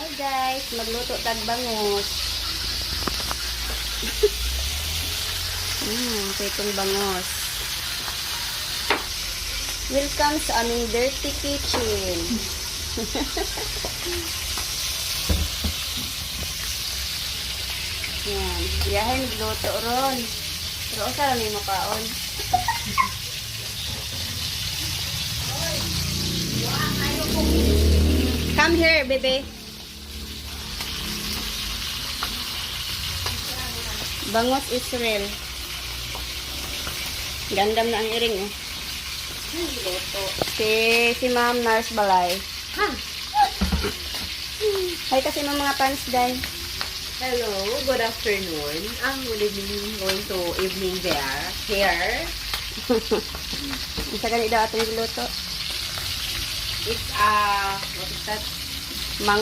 Hi guys, magluto tag bangus. Itong bangus. Welcome sa aming dirty kitchen. Yan, biyahe magluto ron. Pero usa may makaon. Come here, baby. Bangus Israel. Gandam na ang iring eh. Si Ma'am Nars Balay. Hi kasi mga fans dahil. Hello, good afternoon. Good evening, going to evening there. Here. Isa ganit daw atong giluto. It's what is that? Mang